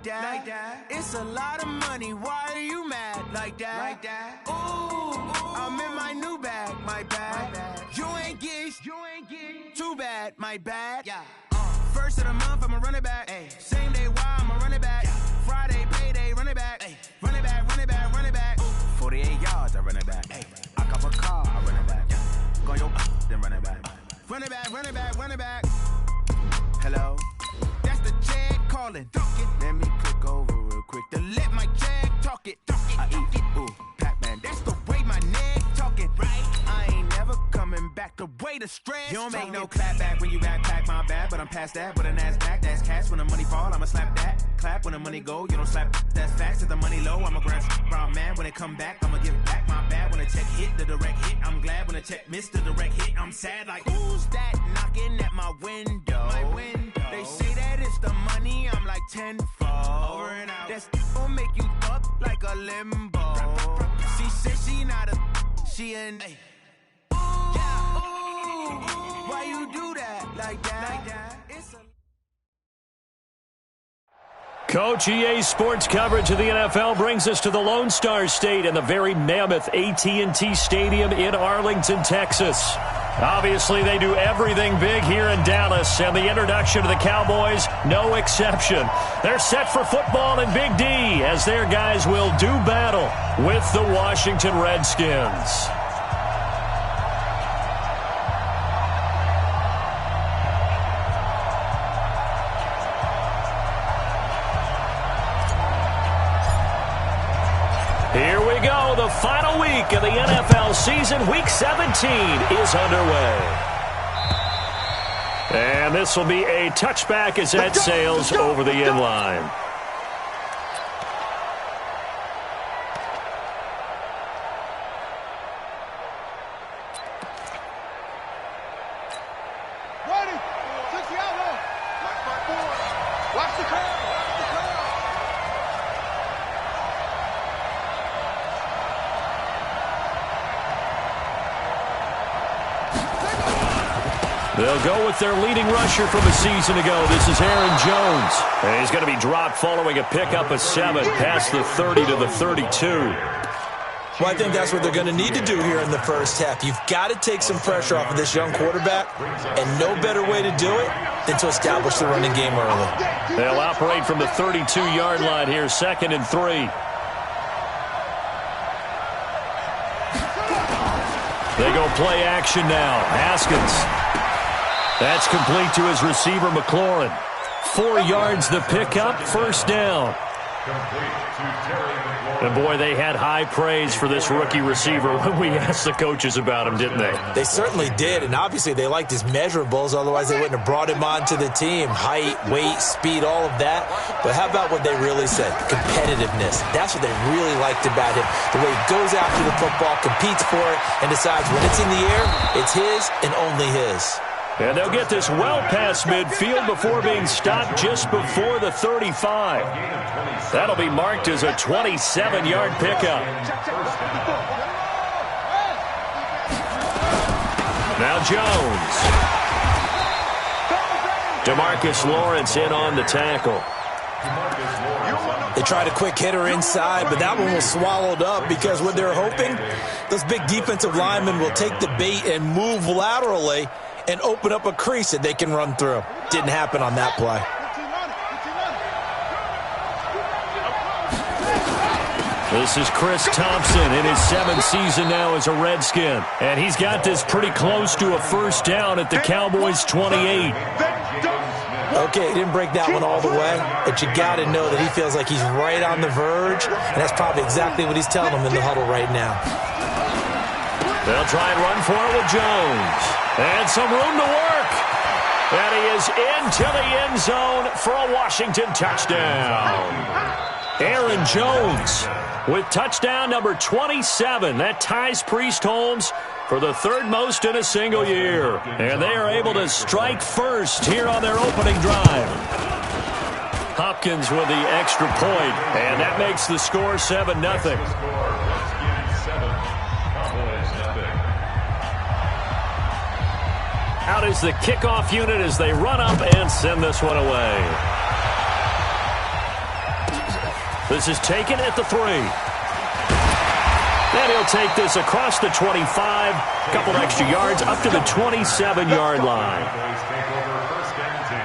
that. It's a lot of money. Why are you mad like that? Ooh, I'm in my new bag, my bad. You ain't get too bad, my bad. Yeah. First of the month, I'ma run it back. Ay. Same day, why I'ma run it back. Yeah. Friday, payday, run it back. Ay. Run it back, run it back, run it back. 48 yards, I run it back. Ay. I cop a car, I run it back. Yeah. Go yo, then run it back. Run it back, run it back, run it back. Hello? That's the check calling. Let me click over real quick to let my check talk it. I eat it, ooh, Pac-Man. That's the way my neck talking. Right? I ain't never coming back the way the stress. You don't make no clap back when you backpack, my bad. But I'm past that with a NASDAQ. That's cash when the money fall, I'ma slap that. Clap when the money go, you don't slap. That's facts. If the money low, I'ma grab brown man. When it come back, I'ma give back my bad. When the check hit, the direct hit. I'm glad when the check missed the direct hit. I'm sad like, who's that knocking at my window? My window. They say that it's the money, I'm like tenfold. Over and out. That's gon' make you up like a limbo. She said she not a, she an. Ay. Ooh, yeah. Ooh, why you do that like that? It's a Coach EA Sports coverage of the NFL brings us to the Lone Star State and the very mammoth AT&T Stadium in Arlington, Texas. Obviously, they do everything big here in Dallas, and the introduction to the Cowboys, no exception. They're set for football in Big D as their guys will do battle with the Washington Redskins. Here we go. The final week of the NFL season. Week 17 is underway. And this will be a touchback as that sails over the inline. They'll go with their leading rusher from a season ago. This is Aaron Jones. And he's going to be dropped following a pickup of 7 past the 30 to the 32. Well, I think that's what they're going to need to do here in the first half. You've got to take some pressure off of this young quarterback, and no better way to do it than to establish the running game early. They'll operate from the 32-yard line here, 2nd and 3. They go play action now. Haskins. That's complete to his receiver, McLaurin. 4 yards the pickup, first down. And boy, they had high praise for this rookie receiver when we asked the coaches about him, didn't they? They certainly did, and obviously they liked his measurables, otherwise they wouldn't have brought him onto the team. Height, weight, speed, all of that. But how about what they really said? Competitiveness. That's what they really liked about him. The way he goes after the football, competes for it, and decides when it's in the air, it's his and only his. And they'll get this well past midfield before being stopped just before the 35. That'll be marked as a 27-yard pickup. Now Jones. DeMarcus Lawrence in on the tackle. They tried a quick hitter inside, but that one was swallowed up because what they're hoping, those big defensive linemen will take the bait and move laterally and open up a crease that they can run through. Didn't happen on that play. This is Chris Thompson in his 7th season now as a Redskin. And he's got this pretty close to a first down at the Cowboys' 28. Okay, he didn't break that one all the way, but you got to know that he feels like he's right on the verge, and that's probably exactly what he's telling them in the huddle right now. They'll try and run for it with Jones. And some room to work. And he is into the end zone for a Washington touchdown. Aaron Jones with touchdown number 27. That ties Priest Holmes for the 3rd most in a single year. And they are able to strike first here on their opening drive. Hopkins with the extra point, and that makes the score 7-0. Out is the kickoff unit as they run up and send this one away. This is taken at the 3. And he'll take this across the 25, a couple extra yards, up to the 27-yard line. Cowboys take over first and 10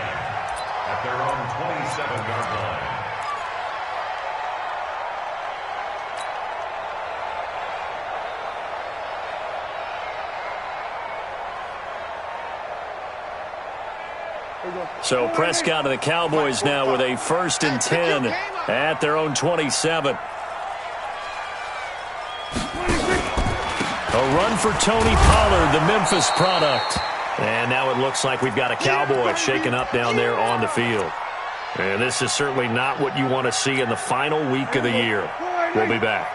at their own 27-yard line. So Prescott and the Cowboys now with a 1st and 10 at their own 27. A run for Tony Pollard, the Memphis product. And now it looks like we've got a Cowboy shaken up down there on the field. And this is certainly not what you want to see in the final week of the year. We'll be back.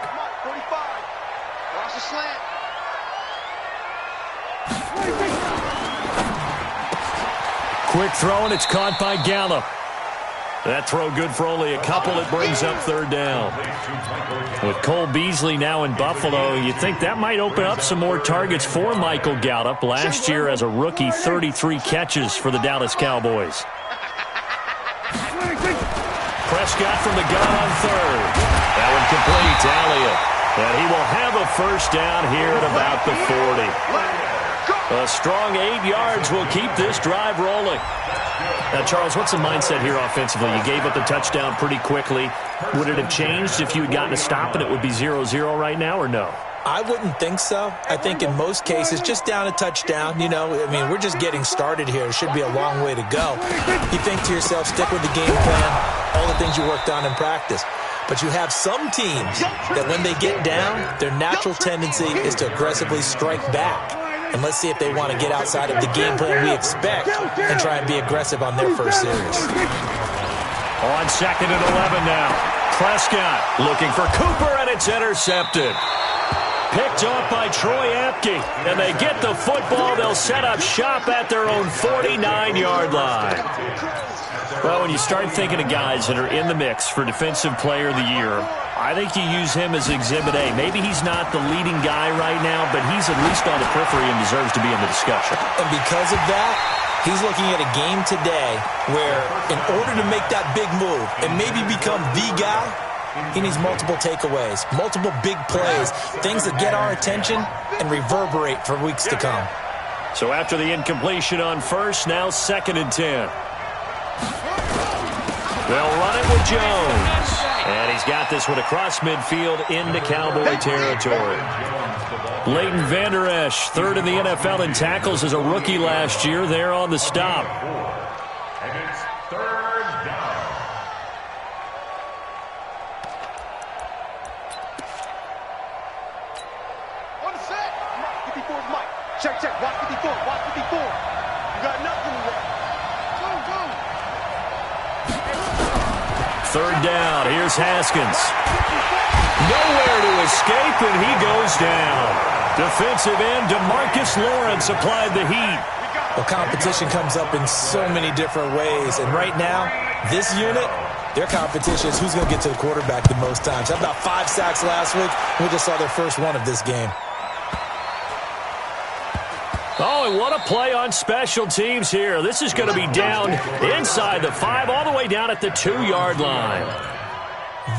Quick throw, and it's caught by Gallup. That throw good for only a couple. It brings up 3rd down. With Cole Beasley now in Buffalo, you think that might open up some more targets for Michael Gallup. Last year as a rookie, 33 catches for the Dallas Cowboys. Prescott from the gun on 3rd. That one complete to Elliott. And he will have a 1st down here at about the 40. A strong 8 yards will keep this drive rolling. Now, Charles, what's the mindset here offensively? You gave up the touchdown pretty quickly. Would it have changed if you had gotten a stop and it would be 0-0 right now, or no? I wouldn't think so. I think in most cases, just down a touchdown, you know, I mean, we're just getting started here. It should be a long way to go. You think to yourself, stick with the game plan, all the things you worked on in practice. But you have some teams that when they get down, their natural tendency is to aggressively strike back. And let's see if they want to get outside of the game plan we expect and try and be aggressive on their first series. On 2nd and 11 now. Prescott looking for Cooper, and it's intercepted. Picked off by Troy Apke, and they get the football. They'll set up shop at their own 49-yard line. Well, when you start thinking of guys that are in the mix for Defensive Player of the Year, I think you use him as Exhibit A. Maybe he's not the leading guy right now, but he's at least on the periphery and deserves to be in the discussion. And because of that, he's looking at a game today where in order to make that big move and maybe become the guy, he needs multiple takeaways, multiple big plays, things that get our attention and reverberate for weeks to come. So after the incompletion on 1st, now 2nd and 10. They'll run it with Jones. And he's got this one across midfield into Cowboy territory. Leighton Vander Esch, 3rd in the NFL in tackles as a rookie last year. There on the stop. And it's 3rd down. On the set. 54 is Mike. Check. Watch 54. Watch 54. You got nothing to work. Go. 3rd down. Here's Haskins. Nowhere to escape, and he goes down. Defensive end DeMarcus Lawrence applied the heat. Well, competition comes up in so many different ways. And right now, this unit, their competition is who's going to get to the quarterback the most times. How about 5 sacks last week? We just saw their first one of this game. Oh, and what a play on special teams here. This is going to be down inside the 5, all the way down at the 2-yard line.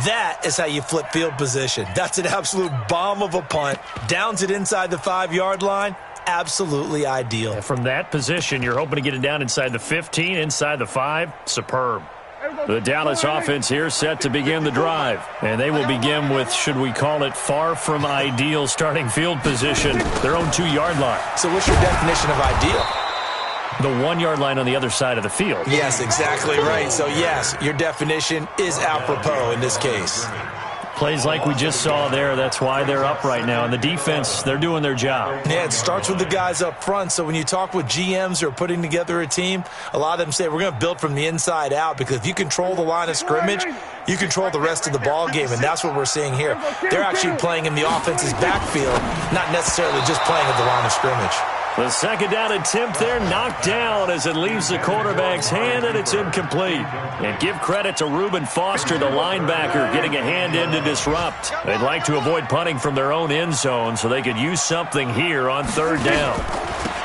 That is how you flip field position. That's an absolute bomb of a punt. Downs it inside the 5-yard line. Absolutely ideal. And from that position, you're hoping to get it down inside the 15, inside the 5. Superb. The Dallas offense here set to begin the drive. And they will begin with, should we call it, far from ideal starting field position, their own 2-yard line. So what's your definition of ideal? The 1-yard line on the other side of the field. Yes, exactly right. So, yes, your definition is apropos in this case. Plays like we just saw there, that's why they're up right now. And the defense, they're doing their job. Yeah, it starts with the guys up front. So when you talk with GMs who are putting together a team, a lot of them say we're going to build from the inside out, because if you control the line of scrimmage, you control the rest of the ball game, and that's what we're seeing here. They're actually playing in the offense's backfield, not necessarily just playing at the line of scrimmage. The second down attempt there knocked down as it leaves the quarterback's hand, and it's incomplete. And give credit to Reuben Foster, the linebacker, getting a hand in to disrupt. They'd like to avoid punting from their own end zone so they could use something here on third down.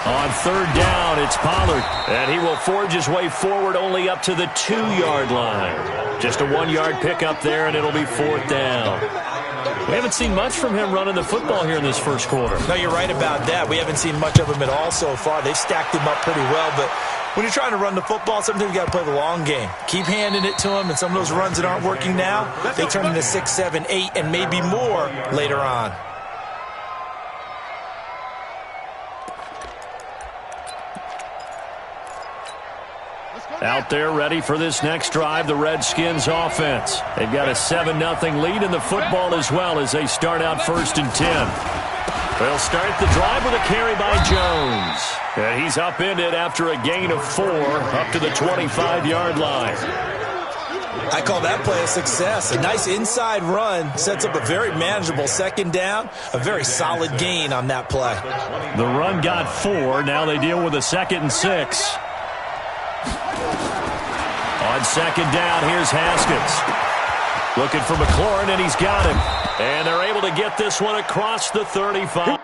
On third down, it's Pollard, and he will forge his way forward only up to the 2-yard line. Just a 1-yard pickup there, and it'll be fourth down. We haven't seen much from him running the football here in this first quarter. No, you're right about that. We haven't seen much of him at all so far. They've stacked him up pretty well, but when you're trying to run the football, sometimes you got to play the long game. Keep handing it to him, and some of those runs that aren't working now, they turn into 6, 7, 8, and maybe more later on. Out there ready for this next drive, the Redskins offense. They've got a 7-0 lead in the football as well as they start out 1st and 10. They'll start the drive with a carry by Jones. And he's upended after a gain of 4 up to the 25-yard line. I call that play a success. A nice inside run sets up a very manageable second down. A very solid gain on that play. The run got 4. Now they deal with a 2nd and 6. On second down, here's Haskins. Looking for McLaurin, and he's got him. And they're able to get this one across the 35.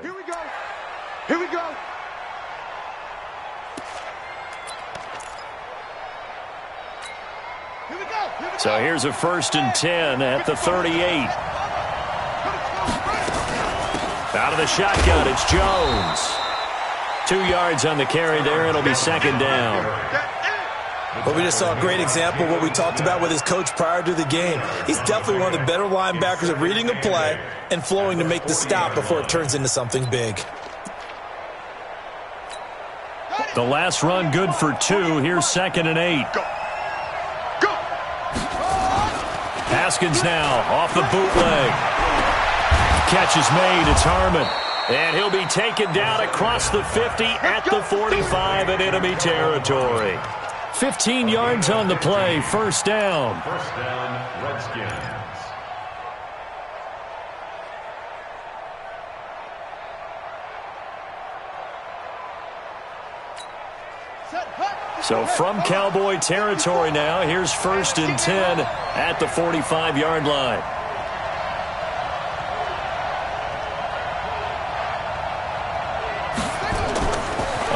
Here we go. Here we go. Here we go. So here's a 1st and 10 at the 38. Out of the shotgun, it's Jones. 2 yards on the carry there. It'll be second down. But we just saw a great example of what we talked about with his coach prior to the game. He's definitely one of the better linebackers at reading a play and flowing to make the stop before it turns into something big. The last run good for 2. Here's 2nd and 8. Haskins now off the bootleg. Catch is made. It's Harmon. And he'll be taken down across the 50 at the 45 in enemy territory. 15 yards on the play. First down. First down, Redskins. So from Cowboy territory now, here's 1st and 10 at the 45-yard line.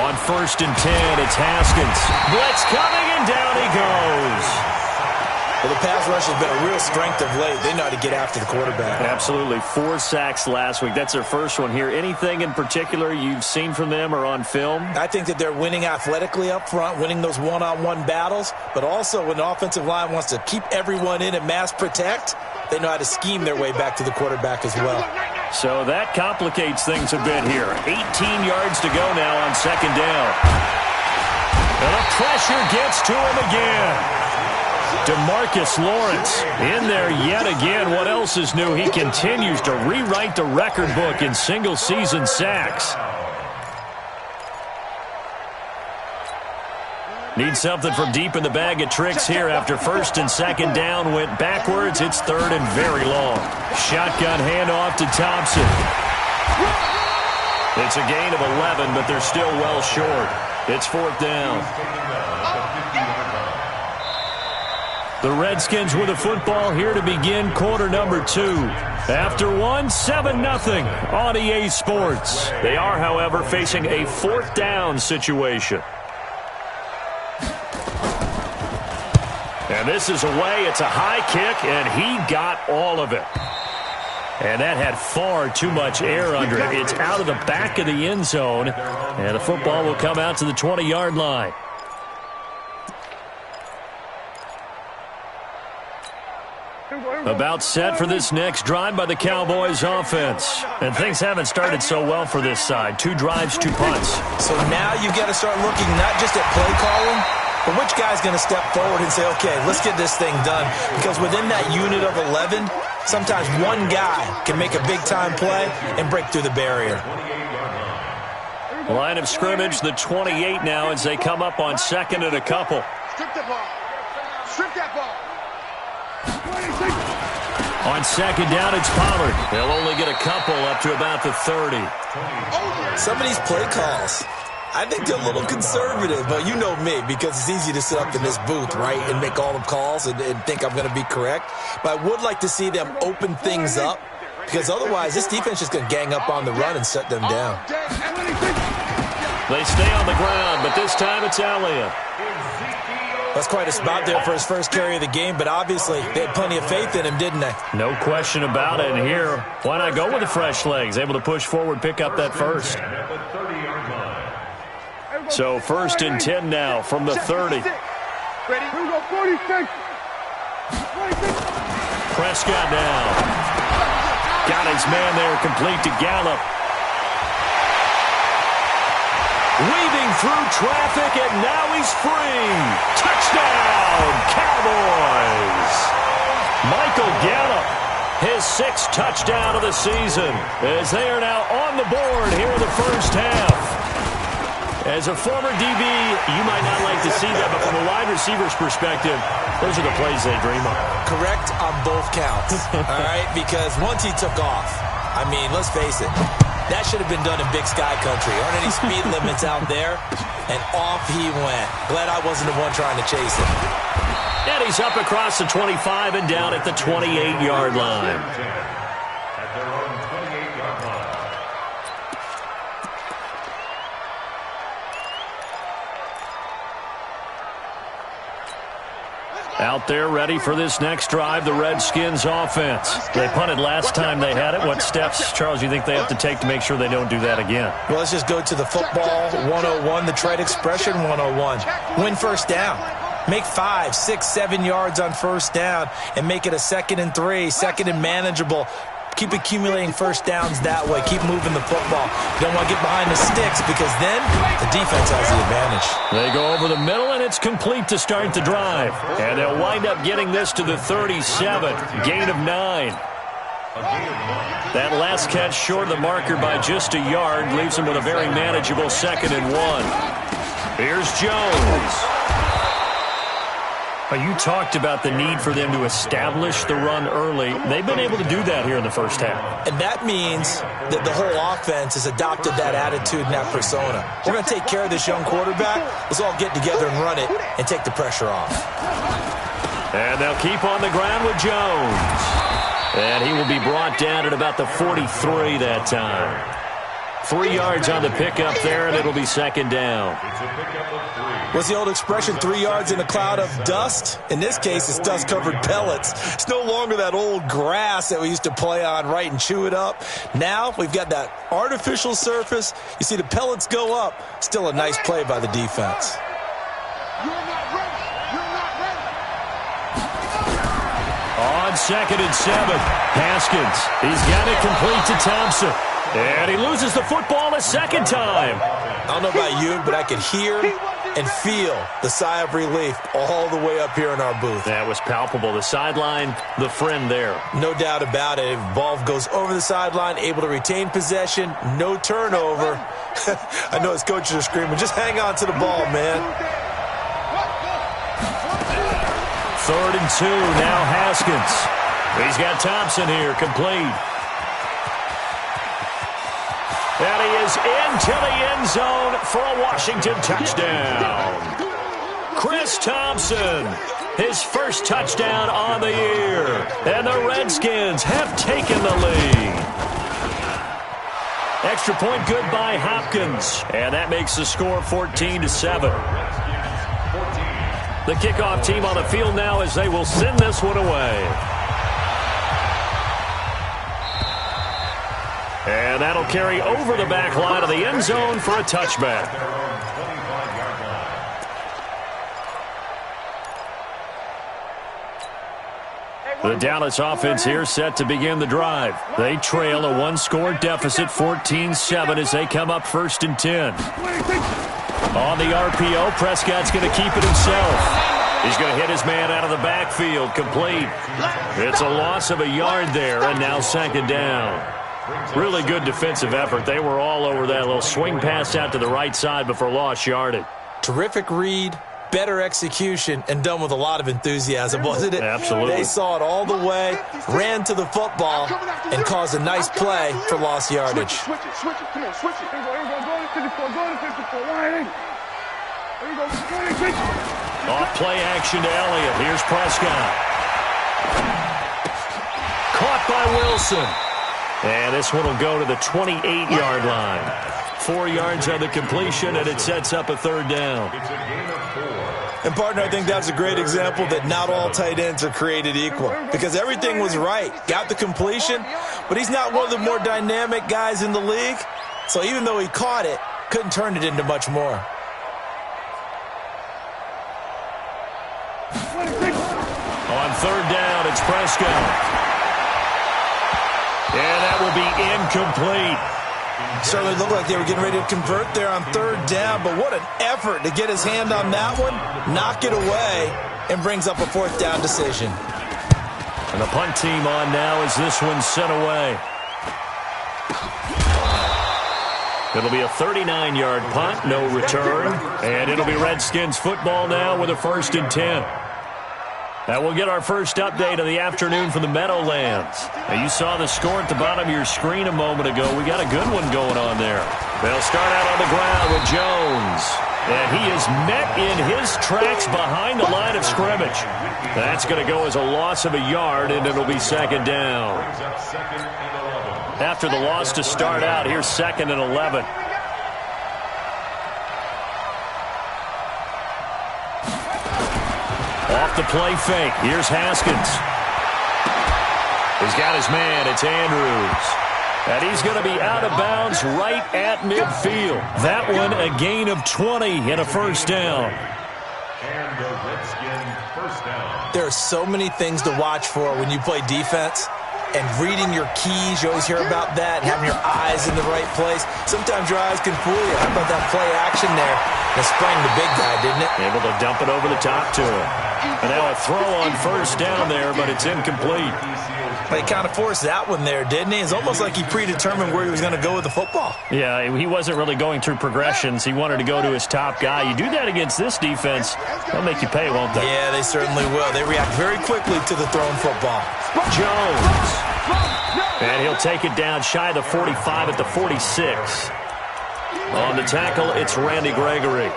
On 1st and 10, it's Haskins. Blitz coming, and down he goes. Well, the pass rush has been a real strength of late. They know how to get after the quarterback. Absolutely. 4 sacks last week. That's their first one here. Anything in particular you've seen from them or on film? I think that they're winning athletically up front, winning those one-on-one battles, but also when the offensive line wants to keep everyone in and mass protect, they know how to scheme their way back to the quarterback as well. So that complicates things a bit here. 18 yards to go now on second down. And the pressure gets to him again. DeMarcus Lawrence in there yet again. What else is new? He continues to rewrite the record book in single-season sacks. Need something from deep in the bag of tricks here after 1st and 2nd down went backwards. It's 3rd and very long. Shotgun handoff to Thompson. It's a gain of 11, but they're still well short. It's 4th down. The Redskins with the football here to begin quarter number 2. After one, 7-0 on EA Sports. They are, however, facing a 4th down situation. And this is away. It's a high kick, and he got all of it. And that had far too much air under it. It's out of the back of the end zone, and the football will come out to the 20-yard line. About set for this next drive by the Cowboys offense. And things haven't started so well for this side. 2 drives, 2 punts. So now you've got to start looking not just at play calling, but which guy's going to step forward and say, okay, let's get this thing done. Because within that unit of 11, sometimes one guy can make a big-time play and break through the barrier. Line of scrimmage, the 28 now as they come up on second and a couple. Strip the ball. Strip that ball. On second down, it's Pollard. They'll only get a couple up to about the 30. Some of these play calls, I think they're a little conservative, but you know me, because it's easy to sit up in this booth, right, and make all the calls and think I'm going to be correct. But I would like to see them open things up, because otherwise this defense is going to gang up on the run and shut them down. They stay on the ground, but this time it's Elliott. That's quite a spot there for his first carry of the game, but obviously they had plenty of faith in him, didn't they? No question about it. And here, why not go with the fresh legs? Able to push forward, pick up that first. So 1st and 10 now from the 30. Prescott now. Got his man there, complete to Gallup. Weaving through traffic, and now he's free. Touchdown, Cowboys. Michael Gallup, his 6th touchdown of the season, as they are now on the board here in the first half. As a former DB, you might not like to see that, but from a wide receiver's perspective, those are the plays they dream of. Correct on both counts, all right? Because once he took off, I mean, let's face it, that should have been done in Big Sky Country. Aren't any speed limits out there? And off he went. Glad I wasn't the one trying to chase him. And he's up across the 25 and down at the 28-yard line. At their own 28-yard line. Out there ready for this next drive, the Redskins offense. They punted last time they had it. What steps, Charles, do you think they have to take to make sure they don't do that again? Well, let's just go to the football 101, the trade expression 101. Win first down. Make 5, 6, 7 yards on first down and make it a 2nd and 3, 2nd and manageable. Keep accumulating first downs that way. Keep moving the football. You don't want to get behind the sticks because then the defense has the advantage. They go over the middle, and it's complete to start the drive. And they'll wind up getting this to the 37. Gain of 9. That last catch short of the marker by just a yard leaves them with a very manageable 2nd and 1. Here's Jones. You talked about the need for them to establish the run early. They've been able to do that here in the first half. And that means that the whole offense has adopted that attitude and that persona. We're going to take care of this young quarterback. Let's all get together and run it and take the pressure off. And they'll keep on the ground with Jones. And he will be brought down at about the 43 that time. 3 yards on the pickup there, and it'll be 2nd down. What's the old expression, 3 yards in a cloud of dust? In this case, it's dust-covered pellets. It's no longer that old grass that we used to play on, right, and chew it up. Now we've got that artificial surface. You see the pellets go up. Still a nice play by the defense. On 2nd and 7, Haskins. He's got it complete to Thompson. And he loses the football a 2nd time. I don't know about you, but I could hear and feel the sigh of relief all the way up here in our booth. That was palpable. The sideline, the friend there. No doubt about it. Ball goes over the sideline, able to retain possession, no turnover. I know his coaches are screaming, just hang on to the ball, man. 3rd and 2, now Haskins. He's got Thompson here, complete. And he is into the end zone for a Washington touchdown. Chris Thompson, his first touchdown on the year. And the Redskins have taken the lead. Extra point good by Hopkins. And that makes the score 14-7. The kickoff team on the field now as they will send this one away. And that'll carry over the back line of the end zone for a touchback. The Dallas offense here set to begin the drive. They trail a one-score deficit, 14-7, as they come up 1st and 10. On the RPO, Prescott's going to keep it himself. He's going to hit his man out of the backfield, complete. It's a loss of a yard there, and now 2nd down. Really good defensive effort. They were all over that little swing pass out to the right side before lost yardage. Terrific read, better execution, and done with a lot of enthusiasm, wasn't it? Absolutely. They saw it all the way, ran to the football, and caused a nice play for lost yardage. Switch it. Come on, switch it. Here we go. Go to 54. Go to 54. There you go. Off play action to Elliott. Here's Prescott. Caught by Wilson. And this one will go to the 28-yard line. 4 yards on the completion, and it sets up a 3rd down. And, partner, I think that's a great example that not all tight ends are created equal, because everything was right. Got the completion, but he's not one of the more dynamic guys in the league. So even though he caught it, couldn't turn it into much more. On 3rd down, it's Prescott. And that will be incomplete. Certainly looked like they were getting ready to convert there on 3rd down, but what an effort to get his hand on that one, knock it away, and brings up a 4th down decision. And the punt team on now as this one's sent away. It'll be a 39-yard punt, no return, and it'll be Redskins football now with a 1st and 10. That will get our first update of the afternoon from the Meadowlands. Now, you saw the score at the bottom of your screen a moment ago. We got a good one going on there. They'll start out on the ground with Jones. And he is met in his tracks behind the line of scrimmage. That's going to go as a loss of a yard, and it'll be 2nd down. After the loss to start out, here's 2nd and 11. Off the play fake. Here's Haskins. He's got his man. It's Andrews. And he's going to be out of bounds right at midfield. That one a gain of 20 and a 1st down. And the Redskin 1st down. There are so many things to watch for when you play defense. And reading your keys, you always hear about that, and having your eyes in the right place. Sometimes your eyes can fool you. How about that play action there? It sprang the big guy, didn't it? Able to dump it over the top to him. And now a throw on 1st down there, but it's incomplete. He kind of forced that one there, didn't he? It's almost like he predetermined where he was going to go with the football. Yeah, he wasn't really going through progressions. He wanted to go to his top guy. You do that against this defense, they'll make you pay, won't they? Yeah, they certainly will. They react very quickly to the thrown football. Jones. And he'll take it down shy of the 45 at the 46. On the tackle, it's Randy Gregory.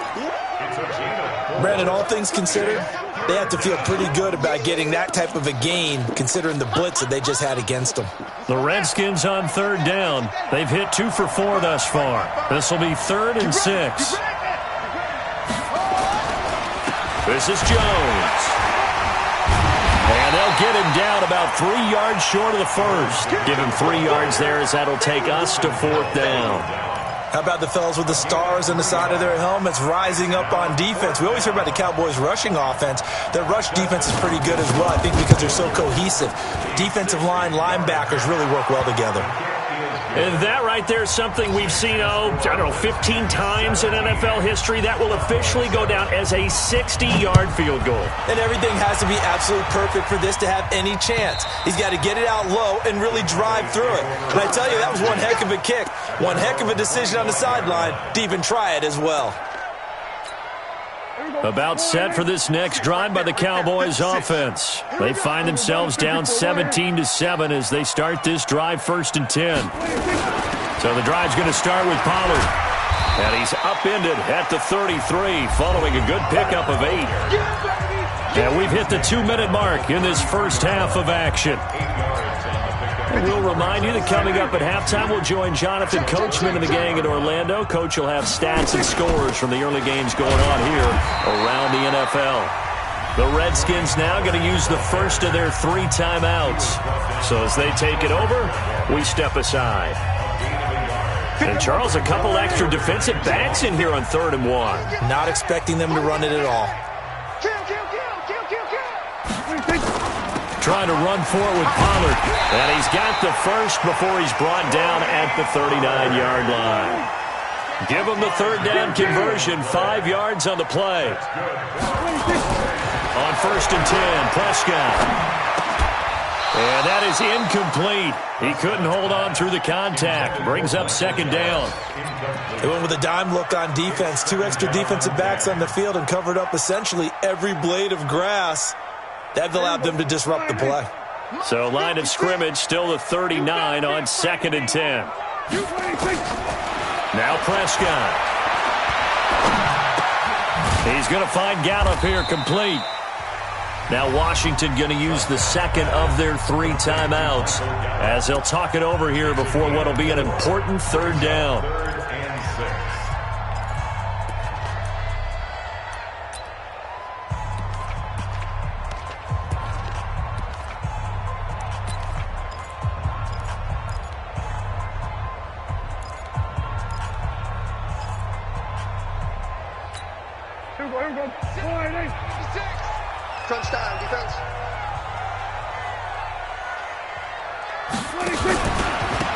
Brandon, all things considered, they have to feel pretty good about getting that type of a gain, considering the blitz that they just had against them. The Redskins on 3rd down. They've hit 2 for 4 thus far. This will be 3rd and 6. This is Jones. And they'll get him down about 3 yards short of the 1st. Give him 3 yards there as that'll take us to 4th down. How about the fellas with the stars on the side of their helmets rising up on defense? We always hear about the Cowboys' rushing offense. Their rush defense is pretty good as well, I think, because they're so cohesive. Defensive line, linebackers really work well together. And that right there is something we've seen, 15 times in NFL history. That will officially go down as a 60-yard field goal. And everything has to be absolutely perfect for this to have any chance. He's got to get it out low and really drive through it. And I tell you, that was one heck of a kick. One heck of a decision on the sideline to even try it as well. About set for this next drive by the Cowboys offense. They find themselves down 17-7 as they start this drive 1st and 10. So the drive's going to start with Pollard. And he's upended at the 33 following a good pickup of 8. And we've hit the 2-minute mark in this first half of action. We'll remind you that coming up at halftime, we'll join Jonathan Coachman and the gang in Orlando. Coach will have stats and scores from the early games going on here around the NFL. The Redskins now going to use the first of their 3 timeouts. So as they take it over, we step aside. And Charles, a couple extra defensive backs in here on 3rd and 1. Not expecting them to run it at all. Trying to run for it with Pollard. And he's got the first before he's brought down at the 39-yard line. Give him the 3rd down conversion, 5 yards on the play. On 1st and 10, Prescott. And that is incomplete. He couldn't hold on through the contact. Brings up 2nd down. They went with a dime look on defense. 2 extra defensive backs on the field and covered up essentially every blade of grass. That allowed them to disrupt the play. So line of scrimmage still the 39 on 2nd and 10. Now Prescott. He's going to find Gallup here complete. Now Washington going to use the 2nd of their 3 timeouts as they'll talk it over here before what will be an important 3rd down. 3rd and 6. Crunch time, defense.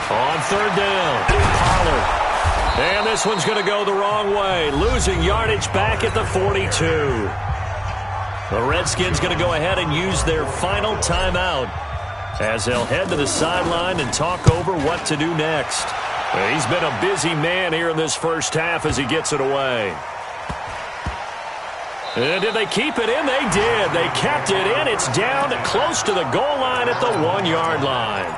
On 3rd down, Pollard. And this one's going to go the wrong way, losing yardage back at the 42. The Redskins going to go ahead and use their final timeout as they'll head to the sideline and talk over what to do next. He's been a busy man here in this first half as he gets it away. And did they keep it in? They did. They kept it in. It's down close to the goal line at the 1-yard line.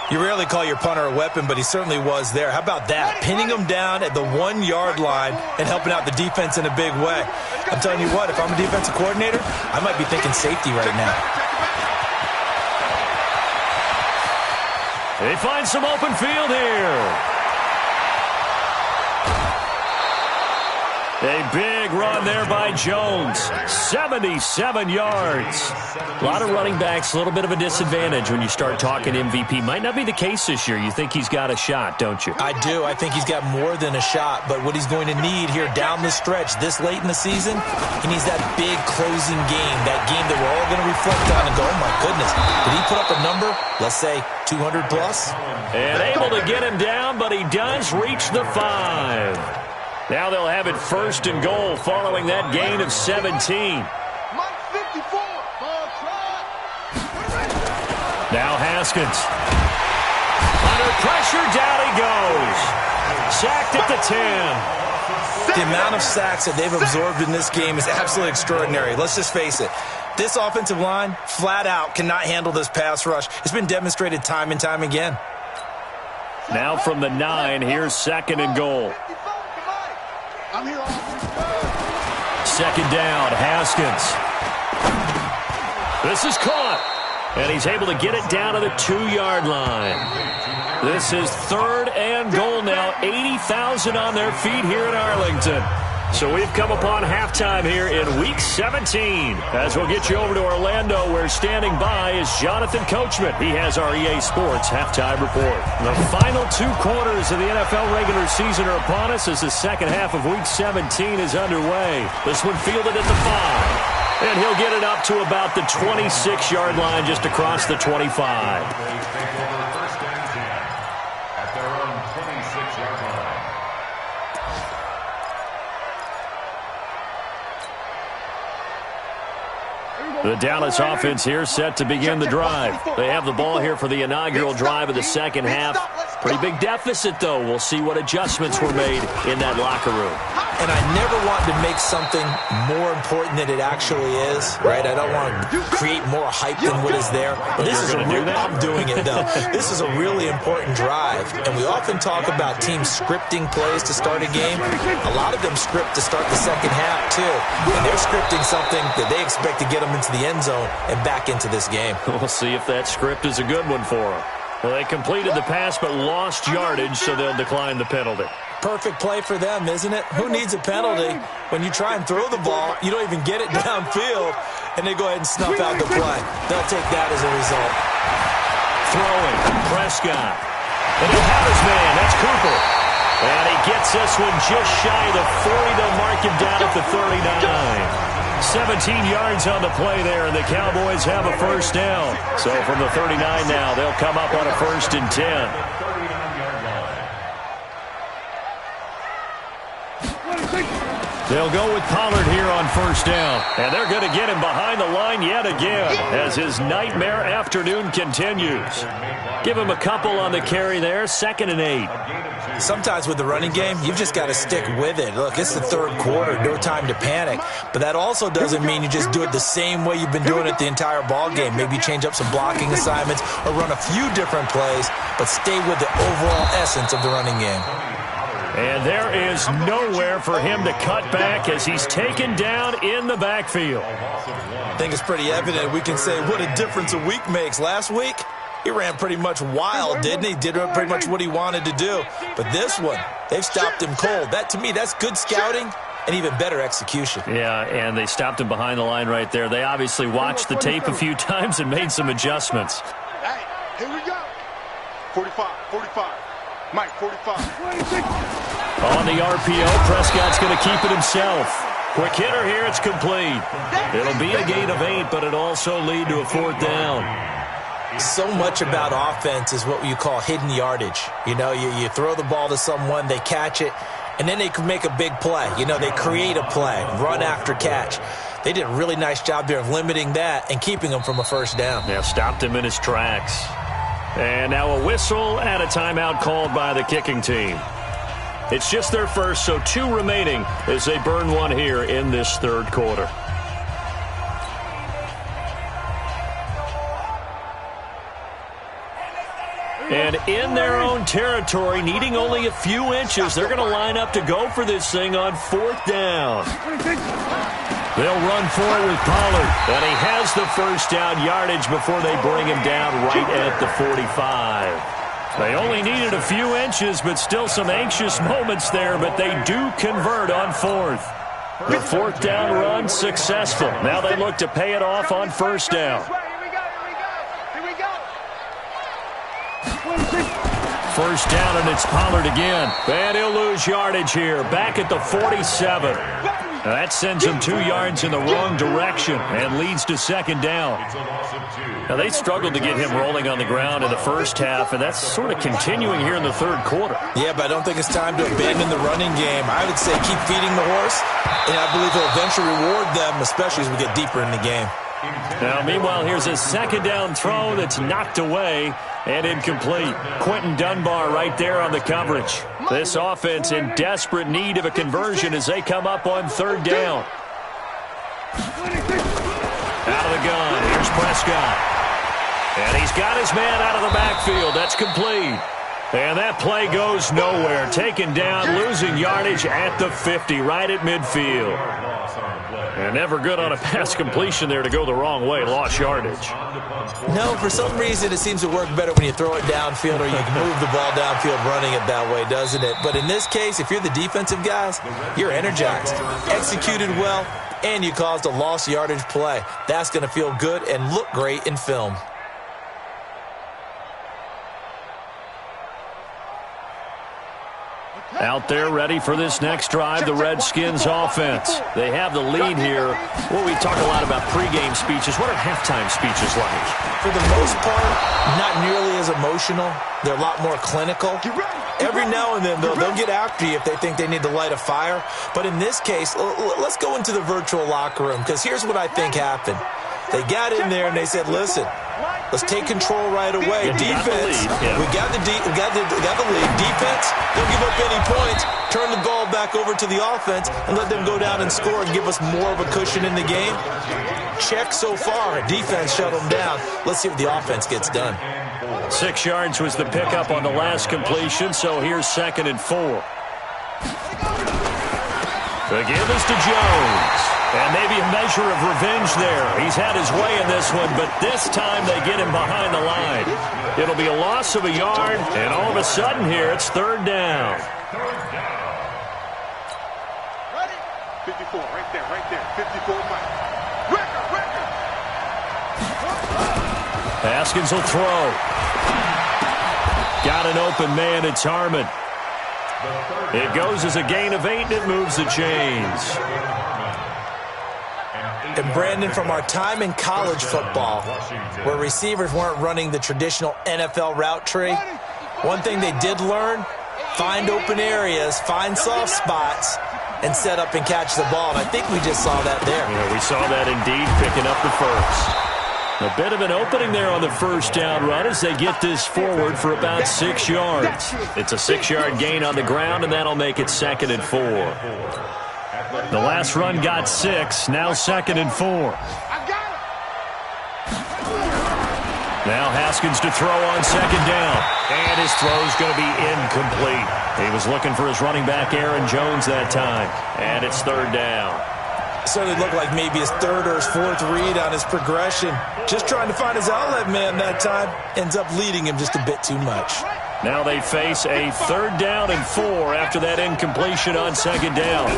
You rarely call your punter a weapon, but he certainly was there. How about that? Pinning him down at the 1-yard line and helping out the defense in a big way. I'm telling you what, if I'm a defensive coordinator, I might be thinking safety right now. They find some open field here. A big run there by Jones. 77 yards. A lot of running backs, a little bit of a disadvantage when you start talking MVP. Might not be the case this year. You think he's got a shot, don't you? I do. I think he's got more than a shot. But what he's going to need here down the stretch this late in the season, he needs that big closing game, that game that we're all going to reflect on and go, oh, my goodness, did he put up a number, let's say, 200 plus? And able to get him down, but he does reach the 5. Now they'll have it 1st and goal following that gain of 17. Now Haskins. Under pressure, down he goes. Sacked at the 10. The amount of sacks that they've absorbed in this game is absolutely extraordinary. Let's just face it. This offensive line, flat out, cannot handle this pass rush. It's been demonstrated time and time again. Now from the 9, here's 2nd and goal. 2nd down, Haskins. This is caught. And he's able to get it down to the 2-yard line. This is 3rd and goal now. 80,000 on their feet here in Arlington. So we've come upon halftime here in Week 17. As we'll get you over to Orlando, where standing by is Jonathan Coachman. He has our EA Sports halftime report. The final 2 quarters of the NFL regular season are upon us as the second half of Week 17 is underway. This one fielded at the 5. And he'll get it up to about the 26-yard line just across the 25. They take over 1st and 10 at their own 26-yard line. The Dallas offense here set to begin the drive. They have the ball here for the inaugural drive of the second half. Pretty big deficit, though. We'll see what adjustments were made in that locker room. And I never want to make something more important than it actually is, right? I don't want to create more hype than what is there. But this is I'm doing it, though. This is a really important drive. And we often talk about teams scripting plays to start a game. A lot of them script to start the second half, too. And they're scripting something that they expect to get them into the end zone and back into this game. We'll see if that script is a good one for them. Well, they completed the pass but lost yardage, so they'll decline the penalty. Perfect play for them, isn't it? Who needs a penalty when you try and throw the ball, you don't even get it downfield, and they go ahead and snuff out the play. They'll take that as a result. Throwing, Prescott. And he'll have his man. That's Cooper. And he gets this one just shy of the 40. They'll mark him down at the 39. 17 yards on the play there, and the Cowboys have a first down. So from the 39 now, they'll come up on a 1st and 10. They'll go with Pollard here on first down. And they're going to get him behind the line yet again as his nightmare afternoon continues. Give him a couple on the carry there, 2nd and 8. Sometimes with the running game, you've just got to stick with it. Look, it's the 3rd quarter, no time to panic. But that also doesn't mean you just do it the same way you've been doing it the entire ball game. Maybe change up some blocking assignments or run a few different plays, but stay with the overall essence of the running game. And there is nowhere for him to cut back as he's taken down in the backfield. I think it's pretty evident. We can say what a difference a week makes. Last week, he ran pretty much wild, didn't he? Did pretty much what he wanted to do. But this one, they've stopped him cold. That, to me, that's good scouting and even better execution. Yeah, and they stopped him behind the line right there. They obviously watched the tape a few times and made some adjustments. Hey, here we go. 45, 45. Mike, 45. On the RPO, Prescott's going to keep it himself. Quick hitter here, it's complete. It'll be a gain of 8, but it'll also lead to a 4th down. So much about offense is what you call hidden yardage. You know, you throw the ball to someone, they catch it, and then they can make a big play. You know, they create a play, run after catch. They did a really nice job there of limiting that and keeping him from a first down. Yeah, stopped him in his tracks. And now a whistle and a timeout called by the kicking team. It's just their first, so 2 remaining as they burn one here in this 3rd quarter. And in their own territory, needing only a few inches, they're going to line up to go for this thing on 4th down. They'll run for it with Pollard. And he has the first down yardage before they bring him down right at the 45. They only needed a few inches, but still some anxious moments there, but they do convert on 4th. The 4th down run successful. Now they look to pay it off on first down. First down, and it's Pollard again. And he'll lose yardage here, back at the 47. That sends him 2 yards in the wrong direction and leads to 2nd down. Now, they struggled to get him rolling on the ground in the first half, and that's sort of continuing here in the 3rd quarter. Yeah, but I don't think it's time to abandon the running game. I would say keep feeding the horse, and I believe he'll eventually reward them, especially as we get deeper in the game. Now, meanwhile, here's a 2nd down throw that's knocked away and incomplete. Quentin Dunbar right there on the coverage. This offense in desperate need of a conversion as they come up on 3rd down. Out of the gun, here's Prescott. And he's got his man out of the backfield. That's complete. And that play goes nowhere. Taken down, losing yardage at the 50, right at midfield. And never good on a pass completion there to go the wrong way. Lost yardage. No, for some reason it seems to work better when you throw it downfield or you can move the ball downfield running it that way, doesn't it? But in this case, if you're the defensive guys, you're energized, executed well, and you caused a lost yardage play. That's going to feel good and look great in film. Out there ready for this next drive, the Redskins offense. They have the lead here. Well, we talk a lot about pregame speeches. What are halftime speeches like? For the most part, not nearly as emotional. They're a lot more clinical. Every now and then, they'll get after you if they think they need to light a fire. But in this case, let's go into the virtual locker room, because here's what I think happened. They got in there and they said, listen, let's take control right away. Defense, we got the lead. Defense, don't give up any points. Turn the ball back over to the offense and let them go down and score and give us more of a cushion in the game. Check so far. Defense shut them down. Let's see what the offense gets done. 6 yards was the pickup on the last completion, so here's 2nd and 4. The give is to Jones. And maybe a measure of revenge there. He's had his way in this one, but this time they get him behind the line. It'll be a loss of a yard, and all of a sudden here, it's 3rd down. 54, right there. 54, Mike. Record. Haskins will throw. Got an open man. It's Harmon. It goes as a gain of 8, and it moves the chains. And Brandon, from our time in college football, where receivers weren't running the traditional NFL route tree, one thing they did learn, find open areas, find soft spots, and set up and catch the ball. And I think we just saw that there. Yeah, we saw that indeed, picking up the first. A bit of an opening there on the first down run as they get this forward for about 6 yards. It's a 6-yard gain on the ground, and that'll make it 2nd and 4. The last run got 6, now 2nd and 4. Now Haskins to throw on 2nd down. And his throw's going to be incomplete. He was looking for his running back, Aaron Jones, that time. And it's 3rd down. Certainly looked like maybe his 3rd or his 4th read on his progression. Just trying to find his outlet man that time. Ends up leading him just a bit too much. Now they face a 3rd down and 4 after that incompletion on 2nd down.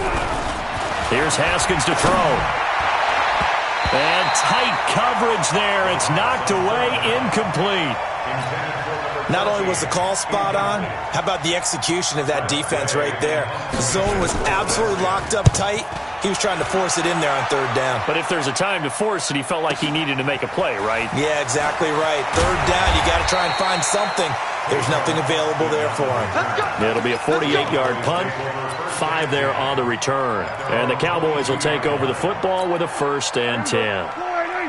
Here's Haskins to throw. And tight coverage there. It's knocked away, incomplete. Not only was the call spot on, how about the execution of that defense right there? The zone was absolutely locked up tight. He was trying to force it in there on 3rd down. But if there's a time to force it, he felt like he needed to make a play, right? Yeah, exactly right. 3rd down, you got to try and find something. There's nothing available there for him. It'll be a 48-yard punt. 5 there on the return. And the Cowboys will take over the football with a 1st and 10.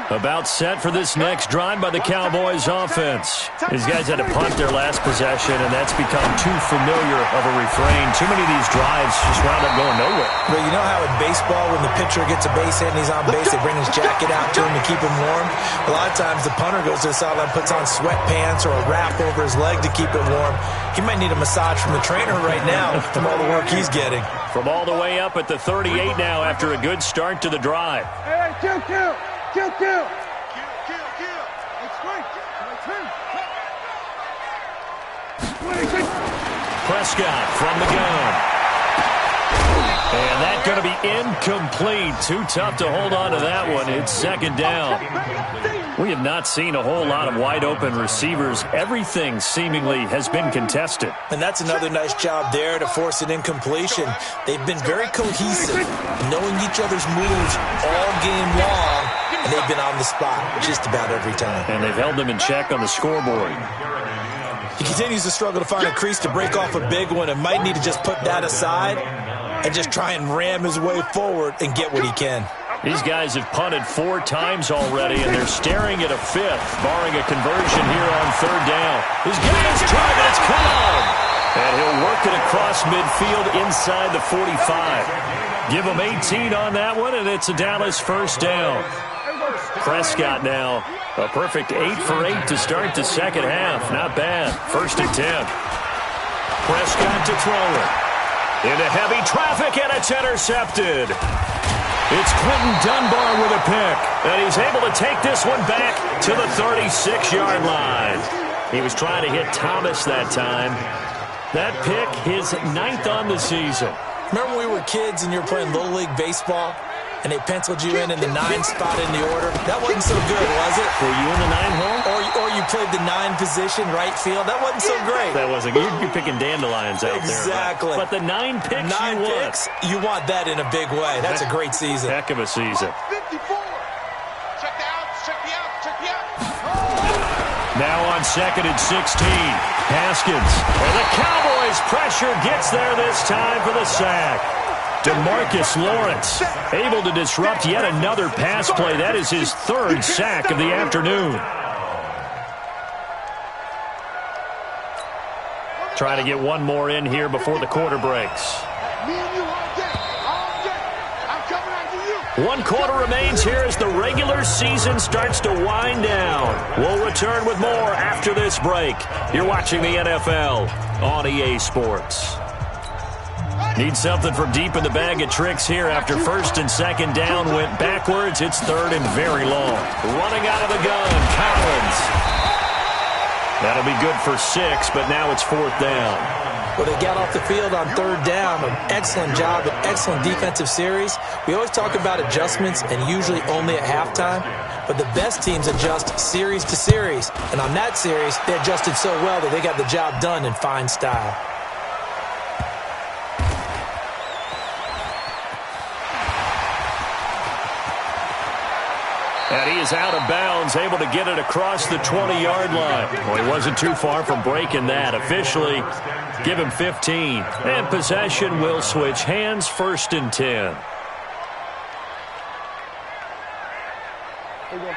About set for this next drive by the Cowboys offense. These guys had to punt their last possession, and that's become too familiar of a refrain. Too many of these drives just wound up going nowhere. But you know how in baseball, when the pitcher gets a base hit and he's on base, they bring his jacket out to him to keep him warm? A lot of times the punter goes to the sideline, puts on sweatpants or a wrap over his leg to keep it warm. He might need a massage from the trainer right now from all the work he's getting. From all the way up at the 38 now after a good start to the drive. Hey, kill. Prescott from the gun. And that's going to be incomplete. Too tough to hold on to that one. It's 2nd down. We have not seen a whole lot of wide-open receivers. Everything seemingly has been contested. And that's another nice job there to force an incompletion. They've been very cohesive, knowing each other's moves all game long, and they've been on the spot just about every time. And they've held them in check on the scoreboard. He continues to struggle to find a crease to break off a big one and might need to just put that aside and just try and ram his way forward and get what he can. These guys have punted 4 times already, and they're staring at a 5th, barring a conversion here on 3rd down. He's got his target. It's caught. And he'll work it across midfield inside the 45. Give him 18 on that one, and it's a Dallas 1st down. Prescott now, a perfect 8 for 8 to start the 2nd half. Not bad. 1st and 10. Prescott to throw it. Into heavy traffic, and it's intercepted. It's Quentin Dunbar with a pick, and he's able to take this one back to the 36-yard line. He was trying to hit Thomas that time. That pick, his 9th on the season. Remember when we were kids and you were playing Little League Baseball, and they penciled you in the 9 spot in the order? That wasn't so good, was it? Were you in the 9 hole? Or you played the 9 position, right field? That wasn't so great. That wasn't good. You're picking dandelions out exactly. there. But the 9 picks 9 picks, you want that in a big way. That's a great season. Heck of a season. 54. Check the out. Now on 2nd and 16. Haskins. And the Cowboys pressure gets there this time for the sack. DeMarcus Lawrence able to disrupt yet another pass play. That is his 3rd sack of the afternoon. Trying to get one more in here before the quarter breaks. One quarter remains here as the regular season starts to wind down. We'll return with more after this break. You're watching the NFL on EA Sports. Need something from deep in the bag of tricks here after 1st and 2nd down went backwards. It's 3rd and very long. Running out of the gun, Collins. That'll be good for 6, but now it's 4th down. Well, they got off the field on third down. An excellent job, an excellent defensive series. We always talk about adjustments and usually only at halftime. But the best teams adjust series to series. And on that series, they adjusted so well that they got the job done in fine style. And he is out of bounds, able to get it across the 20-yard line. Well, he wasn't too far from breaking that. Officially, give him 15. And possession will switch hands, 1st and 10.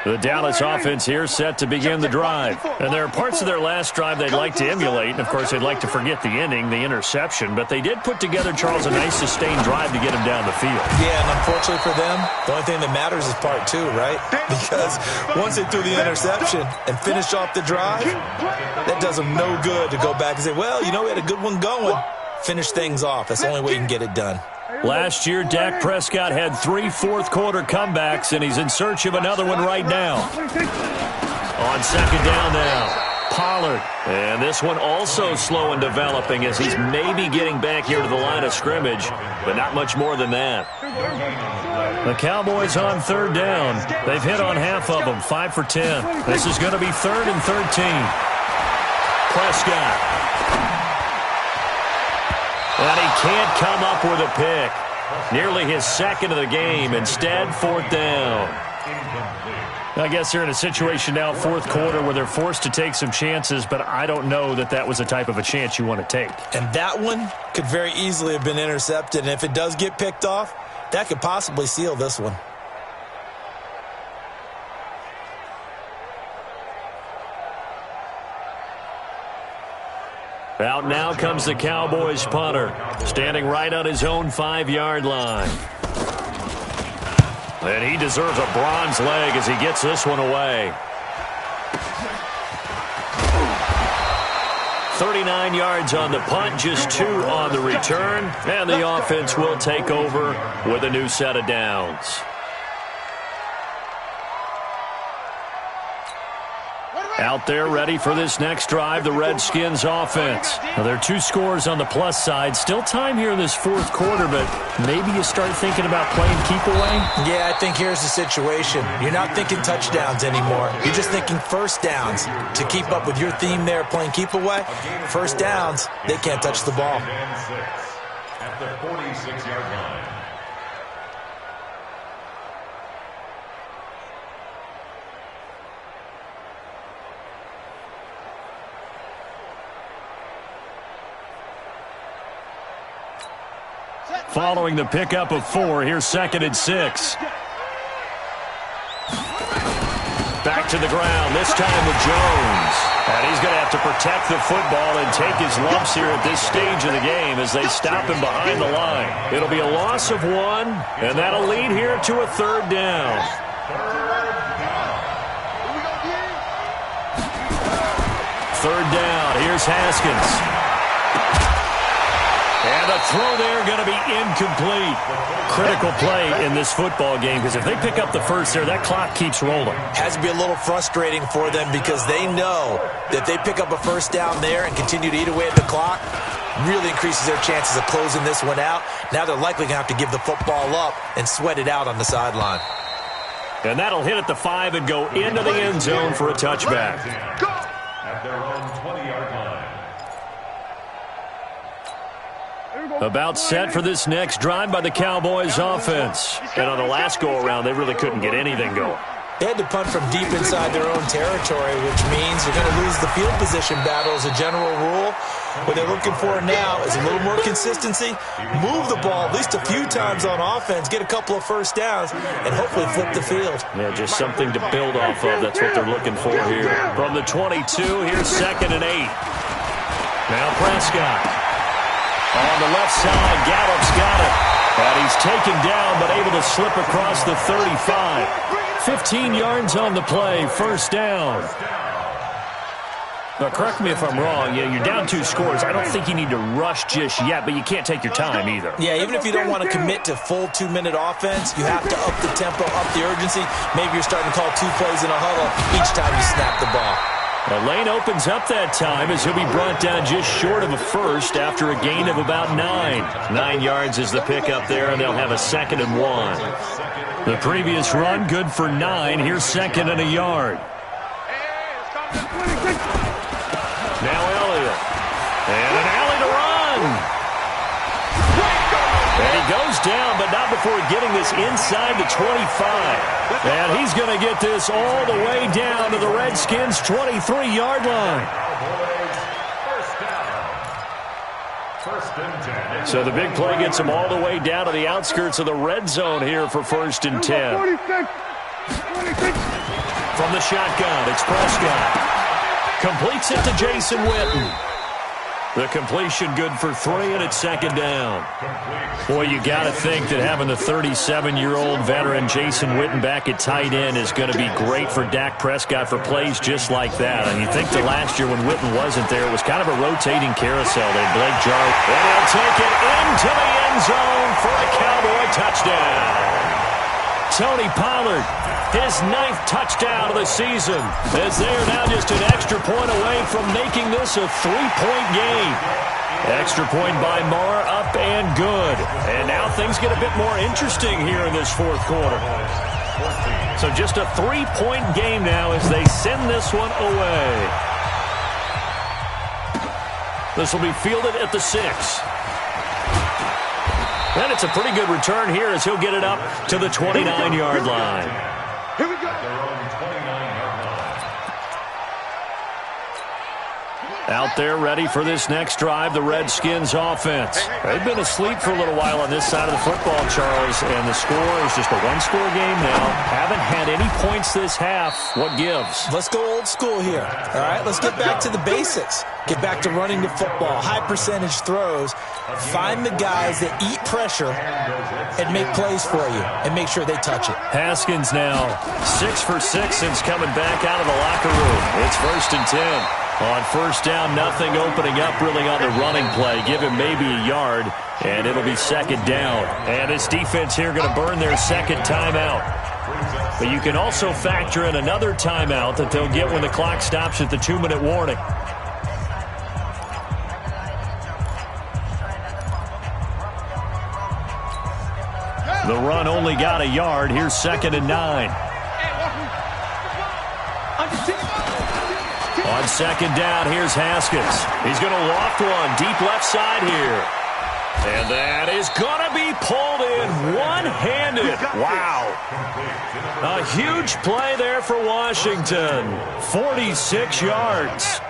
The Dallas offense here set to begin the drive. And there are parts of their last drive they'd like to emulate. And, of course, they'd like to forget the ending, the interception. But they did put together, Charles, a nice sustained drive to get him down the field. Yeah, and unfortunately for them, the only thing that matters is part 2, right? Because once they threw the interception and finished off the drive, that does them no good to go back and say, well, you know, we had a good one going. Finish things off. That's the only way you can get it done. Last year, Dak Prescott had 3 fourth-quarter comebacks, and he's in search of another one right now. On 2nd down now, Pollard. And this one also slow in developing as he's maybe getting back here to the line of scrimmage, but not much more than that. The Cowboys on 3rd down. They've hit on half of them, 5 for 10. This is going to be 3rd and 13. Prescott. And he can't come up with a pick. Nearly his 2nd of the game. Instead, 4th down. I guess they're in a situation now, 4th quarter, where they're forced to take some chances, but I don't know that that was the type of a chance you want to take. And that one could very easily have been intercepted. And if it does get picked off, that could possibly seal this one. Out now comes the Cowboys punter, standing right on his own 5-yard line. And he deserves a bronze leg as he gets this one away. 39 yards on the punt, just 2 on the return. And the offense will take over with a new set of downs. Out there ready for this next drive, the Redskins offense. Now, there are 2 scores on the plus side. Still time here in this 4th quarter, but maybe you start thinking about playing keep away? Yeah, I think here's the situation. You're not thinking touchdowns anymore. You're just thinking first downs. To keep up with your theme there, playing keep away, first downs, they can't touch the ball. At the 46-yard line. Following the pickup of 4, here's 2nd and 6. Back to the ground, this time with Jones. And he's going to have to protect the football and take his lumps here at this stage of the game as they stop him behind the line. It'll be a loss of 1, and that'll lead here to a 3rd down. 3rd down, here's Haskins. And the throw there going to be incomplete. Critical play in this football game because if they pick up the first there, that clock keeps rolling. Has to be a little frustrating for them because they know that they pick up a first down there and continue to eat away at the clock, really increases their chances of closing this one out. Now they're likely going to have to give the football up and sweat it out on the sideline. And that'll hit at the 5 and go into the end zone for a touchback. At their own 20-yard line. About set for this next drive by the Cowboys offense. And on the last go-around, they really couldn't get anything going. They had to punt from deep inside their own territory, which means you're going to lose the field position battle as a general rule. What they're looking for now is a little more consistency, move the ball at least a few times on offense, get a couple of first downs, and hopefully flip the field. Yeah, just something to build off of. That's what they're looking for here. From the 22, here's 2nd and 8. Now Prescott. On the left side, Gallup's got it. And he's taken down, but able to slip across the 35. 15 yards on the play, 1st down. Now, correct me if I'm wrong. Yeah, you're down 2 scores. I don't think you need to rush just yet, but you can't take your time either. Yeah, even if you don't want to commit to full 2-minute offense, you have to up the tempo, up the urgency. Maybe you're starting to call 2 plays in a huddle each time you snap the ball. The lane opens up that time as he'll be brought down just short of a first after a gain of about 9. 9 yards is the pickup there, and they'll have a 2nd and 1. The previous run, good for 9. Here's 2nd and a yard. Now Elliott. And an alley to run. And he goes down, but not before getting this inside the 25. And he's going to get this all the way down to the Redskins' 23-yard line. So the big play gets him all the way down to the outskirts of the red zone here for 1st and 10. From the shotgun, it's Prescott. Completes it to Jason Witten. The completion good for 3, and it's 2nd down. Boy, you got to think that having the 37-year-old veteran Jason Witten back at tight end is going to be great for Dak Prescott for plays just like that. And you think that last year when Witten wasn't there, it was kind of a rotating carousel. They had Blake Jarwin, and he'll take it into the end zone for a Cowboy touchdown. Tony Pollard, his 9th touchdown of the season, as they are now just an extra point away from making this a 3-point game. Extra point by Marr, up and good. And now things get a bit more interesting here in this 4th quarter. So just a 3-point game now as they send this one away. This will be fielded at the 6. And it's a pretty good return here as he'll get it up to the 29-yard line. Here we go. Out there ready for this next drive, the Redskins offense. They've been asleep for a little while on this side of the football, Charles, and the score is just a one-score game now. Haven't had any points this half. What gives? Let's go old school here. All right, let's get back to the basics. Get back to running the football, high percentage throws. Find the guys that eat pressure and make plays for you and make sure they touch it. Haskins now 6 for 6 since coming back out of the locker room. It's 1st and 10. On 1st down, nothing opening up really on the running play. Give him maybe a yard, and it'll be 2nd down. And this defense here going to burn their 2nd timeout. But you can also factor in another timeout that they'll get when the clock stops at the 2-minute warning. The run only got a yard. Here's 2nd and 9. On 2nd down, here's Haskins. He's going to loft one deep left side here. And that is going to be pulled in one-handed. Wow. A huge play there for Washington. 46 yards.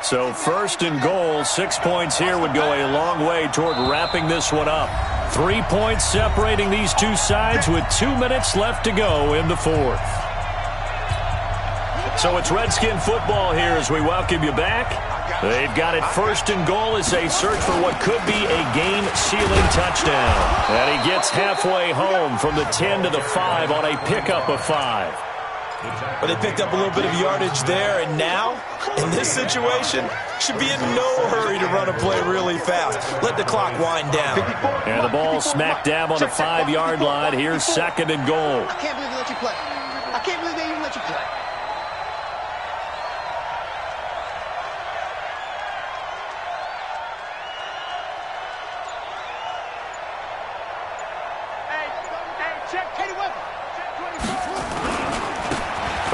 So 1st and goal, 6 points here would go a long way toward wrapping this one up. 3 points separating these two sides with 2 minutes left to go in the 4th. So it's Redskin football here as we welcome you back. They've got it 1st and goal as they search for what could be a game-sealing touchdown. And he gets halfway home from the 10 to the 5 on a pickup of 5. But they picked up a little bit of yardage there, and now, in this situation, should be in no hurry to run a play really fast. Let the clock wind down. And the ball smack dab on the 5-yard line. Here's 2nd and goal. I can't believe they let you play. I can't believe they even let you play.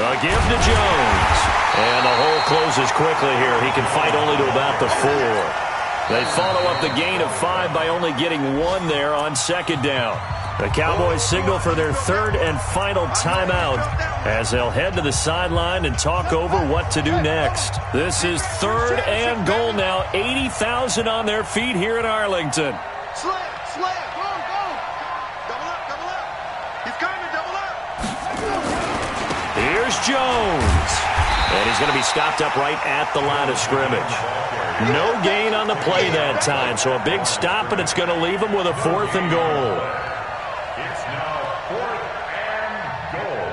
A give to Jones. And the hole closes quickly here. He can fight only to about the 4. They follow up the gain of 5 by only getting 1 there on 2nd down. The Cowboys signal for their 3rd and final timeout as they'll head to the sideline and talk over what to do next. This is 3rd and goal now. 80,000 on their feet here in Arlington. Slam, go, go. Double up. He's coming, double up. Here's Jones. And he's going to be stopped up right at the line of scrimmage. No gain on the play that time, so a big stop, and it's going to leave him with a 4th and goal. It's now 4th and goal.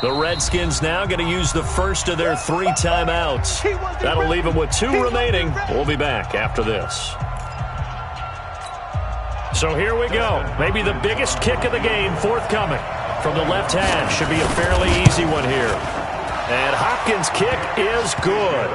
The Redskins now going to use the first of their 3 timeouts. That'll leave them with 2 remaining. We'll be back after this. So here we go. Maybe the biggest kick of the game forthcoming. From the left half, should be a fairly easy one here. And Hopkins' kick is good.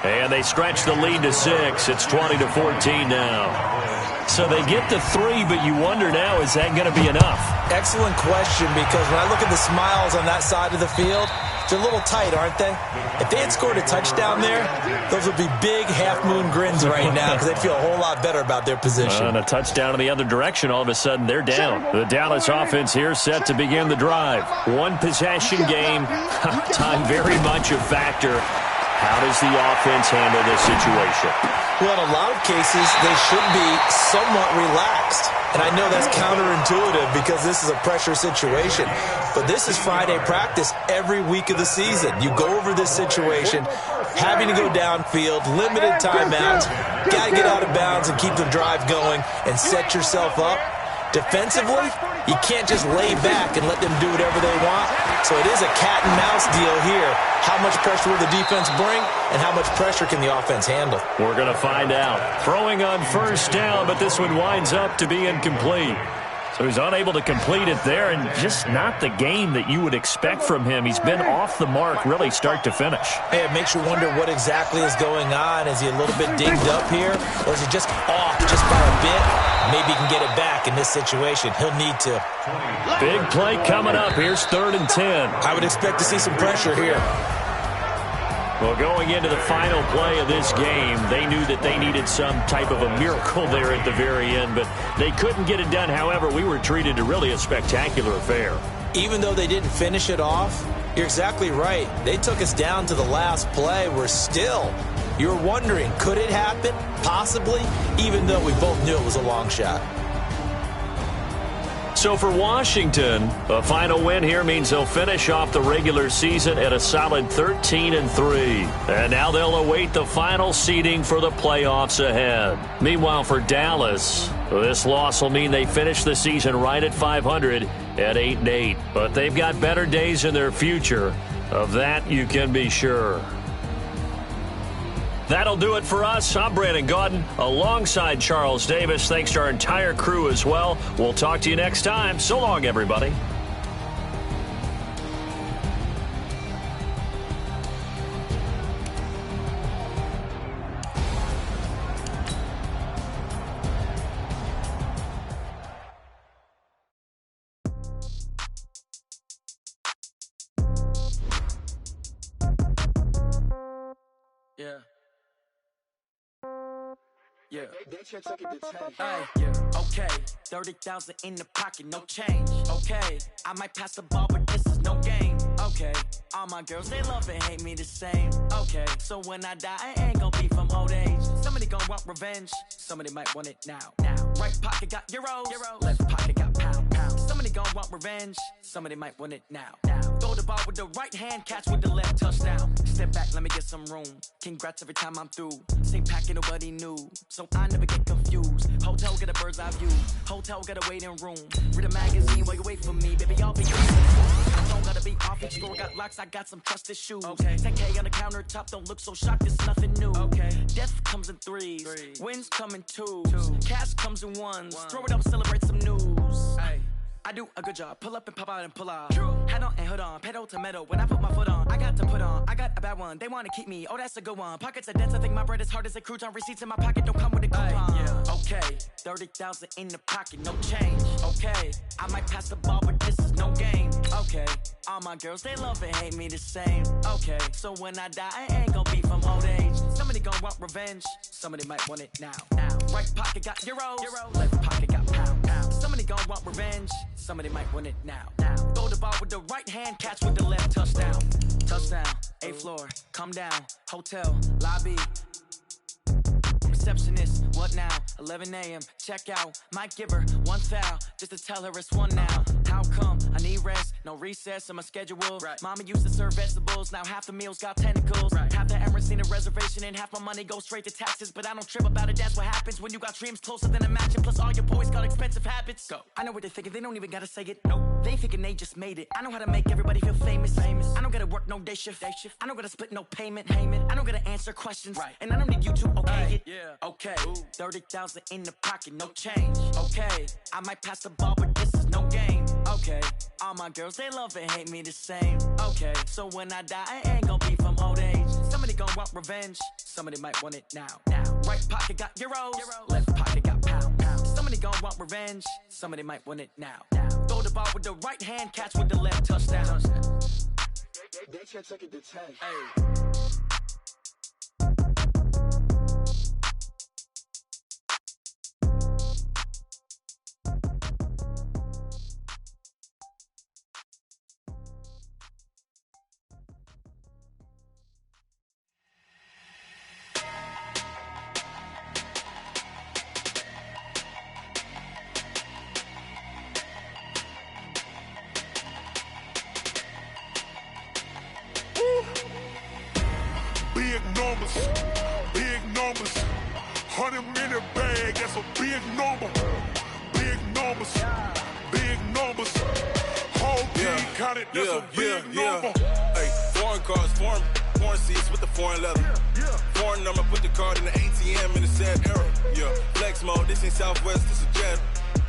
And they stretch the lead to 6. It's 20-14 now. So they get to 3, but you wonder now, is that going to be enough? Excellent question, because when I look at the smiles on that side of the field, they're a little tight, aren't they? If they had scored a touchdown there, those would be big half-moon grins right now because they'd feel a whole lot better about their position. And a touchdown in the other direction, all of a sudden they're down. The Dallas offense here set to begin the drive. 1 possession game. Time very much a factor. How does the offense handle this situation? Well, in a lot of cases, they should be somewhat relaxed. And I know that's counterintuitive because this is a pressure situation. But this is Friday practice every week of the season. You go over this situation, having to go downfield, limited timeouts, got to get out of bounds and keep the drive going and set yourself up. Defensively, you can't just lay back and let them do whatever they want. So it is a cat and mouse deal here. How much pressure will the defense bring, and how much pressure can the offense handle? We're going to find out. Throwing on first down, but this one winds up to be incomplete. So he's unable to complete it there, and just not the game that you would expect from him. He's been off the mark really start to finish. Hey, it makes you wonder what exactly is going on. Is he a little bit dinged up here, or is he just off just by a bit? Maybe he can get it back in this situation. He'll need to. Big play coming up. Here's 3rd and 10. I would expect to see some pressure here. Well, going into the final play of this game, they knew that they needed some type of a miracle there at the very end, but they couldn't get it done. However, we were treated to really a spectacular affair. Even though they didn't finish it off, you're exactly right. They took us down to the last play. You're wondering, could it happen? Possibly, even though we both knew it was a long shot. So for Washington, a final win here means they'll finish off the regular season at a solid 13-3. And now they'll await the final seeding for the playoffs ahead. Meanwhile, for Dallas, this loss will mean they finish the season right at 500 at 8-8. But they've got better days in their future. Of that, you can be sure. That'll do it for us. I'm Brandon Gaudin alongside Charles Davis. Thanks to our entire crew as well. We'll talk to you next time. So long, everybody. Yeah. Okay. 30,000 in the pocket, no change. Okay. I might pass the ball, but this is no game. Okay. All my girls, they love and hate me the same. Okay. So when I die, I ain't gonna be from old age. Somebody gonna want revenge. Somebody might want it now. Right pocket got euros. Left pocket got pounds. Somebody gonna want revenge. Somebody might want it now. Throw the ball with the right hand, catch with the left, touchdown. Step back, let me get some room. Congrats every time I'm through. Same packet, nobody knew. So I never get confused. Hotel get a bird's eye view. Hotel get a waiting room. Read a magazine while you wait for me. Baby, I'll be your phone gotta be off. Each store got locks, I got some trusted shoes. Okay. 10K on the countertop, don't look so shocked, it's nothing new. Okay. Death comes in threes. Wins come in twos. Cash comes in ones. Throw it up, celebrate some news. Ay. I do a good job. Pull up and pop out and pull out. Head on and hood on. Pedal to metal. When I put my foot on, I got to put on. I got a bad one. They want to keep me. Oh, that's a good one. Pockets are dense. I think my bread is hard as a crouton. Receipts in my pocket don't come with a coupon. Okay. 30,000 in the pocket. No change. Okay. I might pass the ball, but this is no game. Okay. All my girls, they love and hate me the same. Okay. So when I die, I ain't gonna be from old age. Somebody gonna want revenge. Somebody might want it now. Right pocket got euros. Left pocket got pounds. Somebody gonna want revenge. Somebody might want it now. Throw the ball with the right hand, catch with the left, touchdown. Touchdown, 8th floor, come down, hotel, lobby. receptionist. What now? 11 a.m. Check out. Might give her one foul just to tell her it's one now. How come? I need rest. No recess in my schedule. Right. Mama used to serve vegetables. Now half the meals got tentacles. Right. Half the Emirates need a reservation and half my money goes straight to taxes. But I don't trip about it. That's what happens when you got dreams closer than a match. And plus all your boys got expensive habits. Go. I know what they're thinking. They don't even gotta say it. Nope. They thinking they just made it. I know how to make everybody feel famous. I don't gotta work no day shift. I don't gotta split no payment. I don't gotta answer questions. Right. And I don't need you to okay it. Yeah. Okay. 30,000 in the pocket, no change. Okay. I might pass the ball, but this is no game. Okay. All my girls, they love and hate me the same. Okay. So when I die, I ain't gonna be from old age. Somebody gon' want revenge. Somebody might want it now. Right pocket got euros. Left pocket got pounds. Somebody gon' want revenge. Somebody might want it now. Throw the ball with the right hand, catch with the left, touchdown. They can't take it to 10. Hey. Big numbers, 100 minute bag, that's a big number. Big numbers, whole team counted, that's a big number. Hey, foreign cars, foreign seats with the foreign leather. Foreign number, put the card in the ATM in the sad era. Flex mode, this ain't Southwest, this a jet.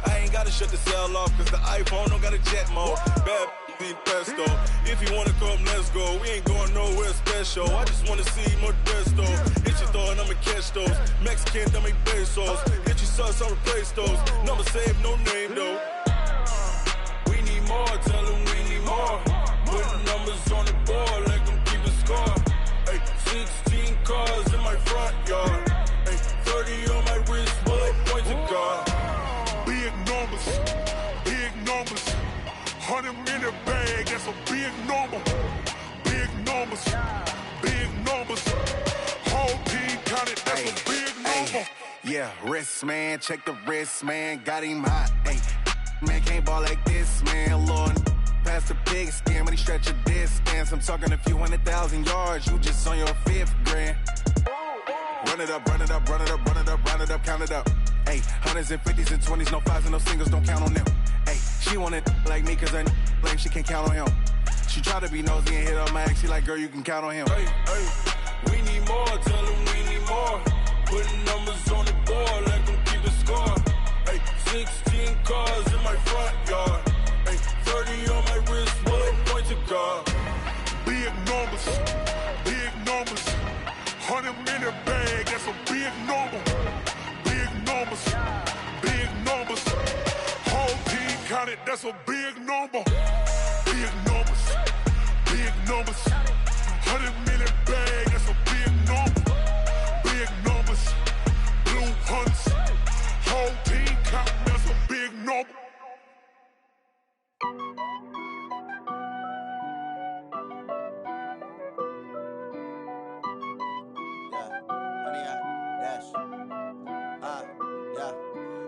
I ain't gotta shut the cell off, cause the iPhone don't got a jet mode. Bad need pesto. If you wanna come, let's go. We ain't going nowhere special. I just wanna see Modesto. Hit your throw and I'ma catch those. Mexican, don't make pesos. Hit your sauce, I'll replace those. Number saved, no name though. We need more, tell them we need more. Putting numbers on the board, let them keep a score. Hey, 16 cars in my front yard. Hey, 30 on my wrist, bullet points of God. Big numbers, 100 minute bag, that's a big number. Big numbers, whole team counted, that's a big number. Yeah, wrist man, check the wrist man, got him hot. Ay, man can't ball like this, man. Lord, past the pig skin when he stretch a distance. I'm talking a few 100,000 yards, you just on your 5th grand. Run it up, count it up. Ay, hundreds and 50s and 20s, no 5s and no singles, don't count on them. Ay, she want it like me cause her lame, she can't count on him. She try to be nosy and hit on my ex, she like, girl, you can count on him. Hey, we need more, tell them we need more. Putting numbers on the board, let them keep a score. Hey, 16 cars in my front yard. Hey, 30 on my wrist, bullet points of God. Big numbers, 100 minute bag, that's a big number. Big numbers, whole team counted, that's a big number. Big numbers, 100 minute bag, that's a big number. Big numbers, blue hunts, whole team counting, that's a big number.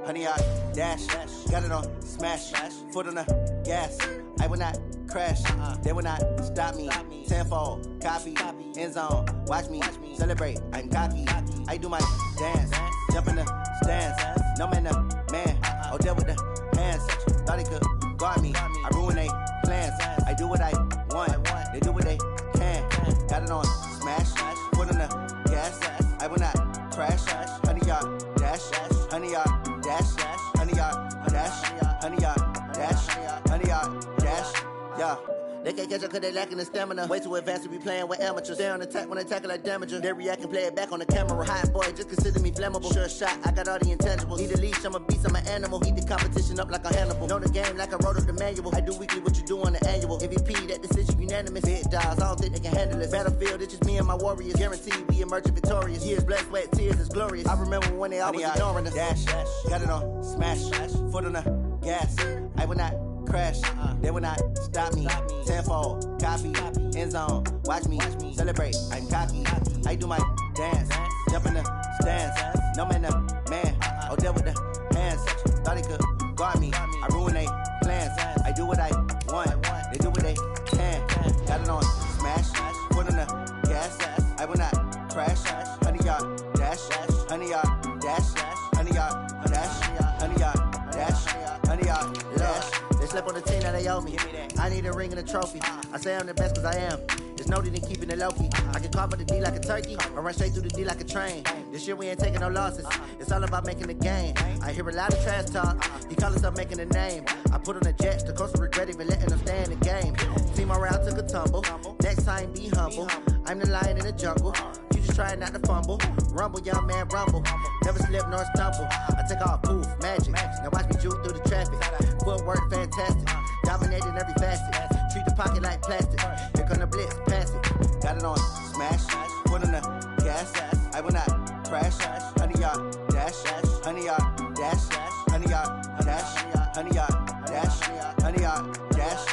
Honey, I dash, got it on smash, foot on the gas. I will not crash, they will not stop me. Tenfold, copy, end zone, watch me celebrate. I'm cocky, I do my dance, jump in the stands. No man, man, oh, there with the hands. Thought he could guard me, I ruin they plans. I do what I want, they do what they can. Got it on smash, foot on the gas. I will not crash, honey, y'all dash, honey, y'all dash, honey, y'all dash, honey, y'all dash, honey, y'all dash, yeah. They can't catch up cause they lacking the stamina. Way too advanced to be playing with amateurs. Stay on attack when they tackle like damager. They react and play it back on the camera. Hot boy, just consider me flammable. Sure shot, I got all the intangibles. Need a leash, I'm a beast, I'm an animal. Heat the competition up like a Hannibal. Know the game like I wrote up the manual. I do weekly what you do on the annual. MVP, that decision unanimous. Big dogs, I don't think they can handle it. Battlefield, it's just me and my warriors. Guaranteed we emerging victorious. Years, blood, sweat, tears, it's glorious. I remember when they always ignoring us. Dash, got it on smash, foot on the gas. I will not crash, they will not stop me. Tenfold, copy, end zone, watch me celebrate. I'm cocky, I do my dance, jump in the stands. No man, man. Oh, deal with the hands. Thought he could guard me. I ruin they plans. I do what I want. They do what they can. Got it on smash. Put on the gas. I will not crash. 100-yard dash. 100-yard dash. 100-yard dash. 100-yard dash. 100-yard dash. They slept on the team that they owe me. I need a ring and a trophy. I say I'm the best cause I am. It's noted in keeping it low-key. I can carve up the D like a turkey or run straight through the D like a train. This year we ain't taking no losses. It's all about making the game. I hear a lot of trash talk. He call us up making a name. I put on the Jets. The coach will regret even letting them stay in the game. Team morale took a tumble. Next time be humble. I'm the lion in the jungle. You just trying not to fumble. Rumble, young man, rumble. Never slip nor stumble. I take off, poof, magic. Now watch me juke through the traffic. Footwork fantastic. Dominating every facet. Treat the pocket like plastic. Here come the blitz, pass it. Got it on smash. Put on the gas. I will not crash. 100-yard dash. 100-yard dash. 100-yard dash. 100-yard dash. 100-yard dash.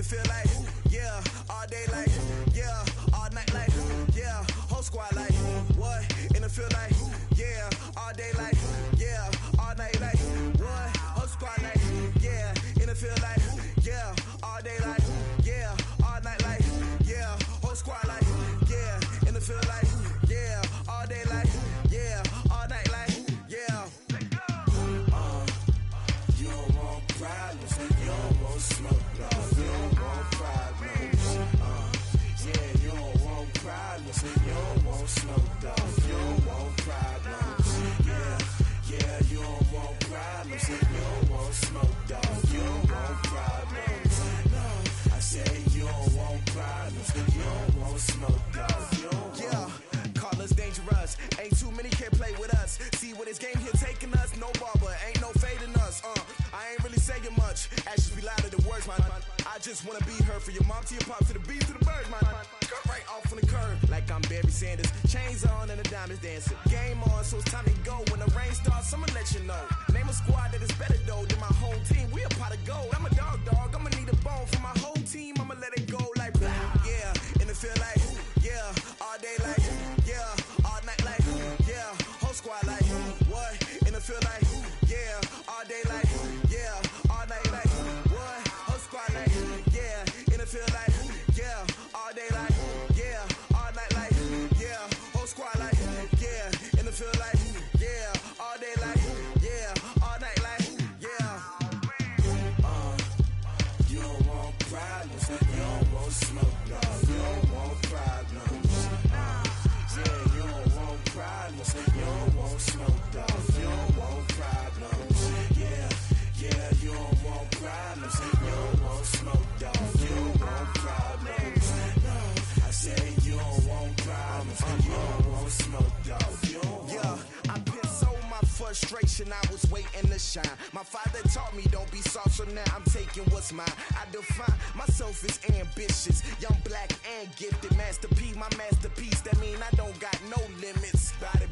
Feel like, yeah, all day like, yeah, all night like, yeah, whole squad like, what? And it feel like, yeah, all day like, yeah, all night like, what? Whole squad like, yeah, and it feel like, yeah, all day like, yeah, all night like, yeah, whole squad like, yeah, and it feel like, yeah, all day like, yeah, all night like, yeah. You don't want problems, you don't want smoke. You don't want smoke, dog. You don't want problems. Yeah, you don't want problems. You don't want smoke, dog. You don't want problems. No, I say you don't want problems. You don't want smoke, dog. Yeah, call us dangerous. Ain't too many can play with us. See what this game here taking us. No barber, ain't no fading us. I ain't really saying much. Actions be louder than words, man. I just wanna be heard for your mom to your pop to the beat to the birds, man. Cut right off on the curb, like I'm Barry Sanders. Chains on and the diamonds dancing. Game on, so it's time to go. When the rain starts, I'ma let you know. Name a squad that is better though than my whole team. We a pot of gold. I'm a dog. I'ma need a bone for my whole team. I'ma let it go like blah. Yeah, and it feel like yeah, all day like yeah, all night like yeah, whole squad like what? And it feel like yeah, all day like yeah, all night like what? Whole squad like yeah, and it feel like yeah, all day like yeah, all night like yeah, whole squad like yeah, and it feel like yeah, all day like yeah, all night like yeah. You don't want problems, you don't want smoke, no. You don't want problems. Yeah, you don't want problems, you don't want smoke, dog. You don't want problems. Yeah, you don't want problems, you don't want smoke, dog. You don't want problems. No, I say you don't want problems, you don't want smoke, dog. You don't want. I've been so my frustration, I was waiting to shine. My father taught me don't be soft, so now I'm taking what's mine. I define myself as ambitious, young, black, and gifted. Master P, my masterpiece, that mean I don't got no limits. Bout it,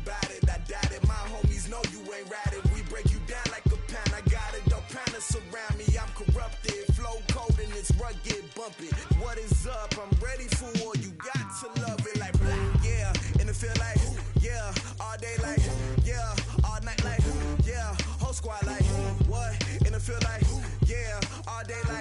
I doubt it. My homies know you ain't ratted. We break you down like a pound. I got it, don't panic surround me. I'm corrupted, flow cold and it's rugged, bumpy. What is up? I'm ready for war. You got to love it like blah. Yeah, and it feel like yeah, all day like yeah, all night like yeah, whole squad like what? And it feel like yeah, all day like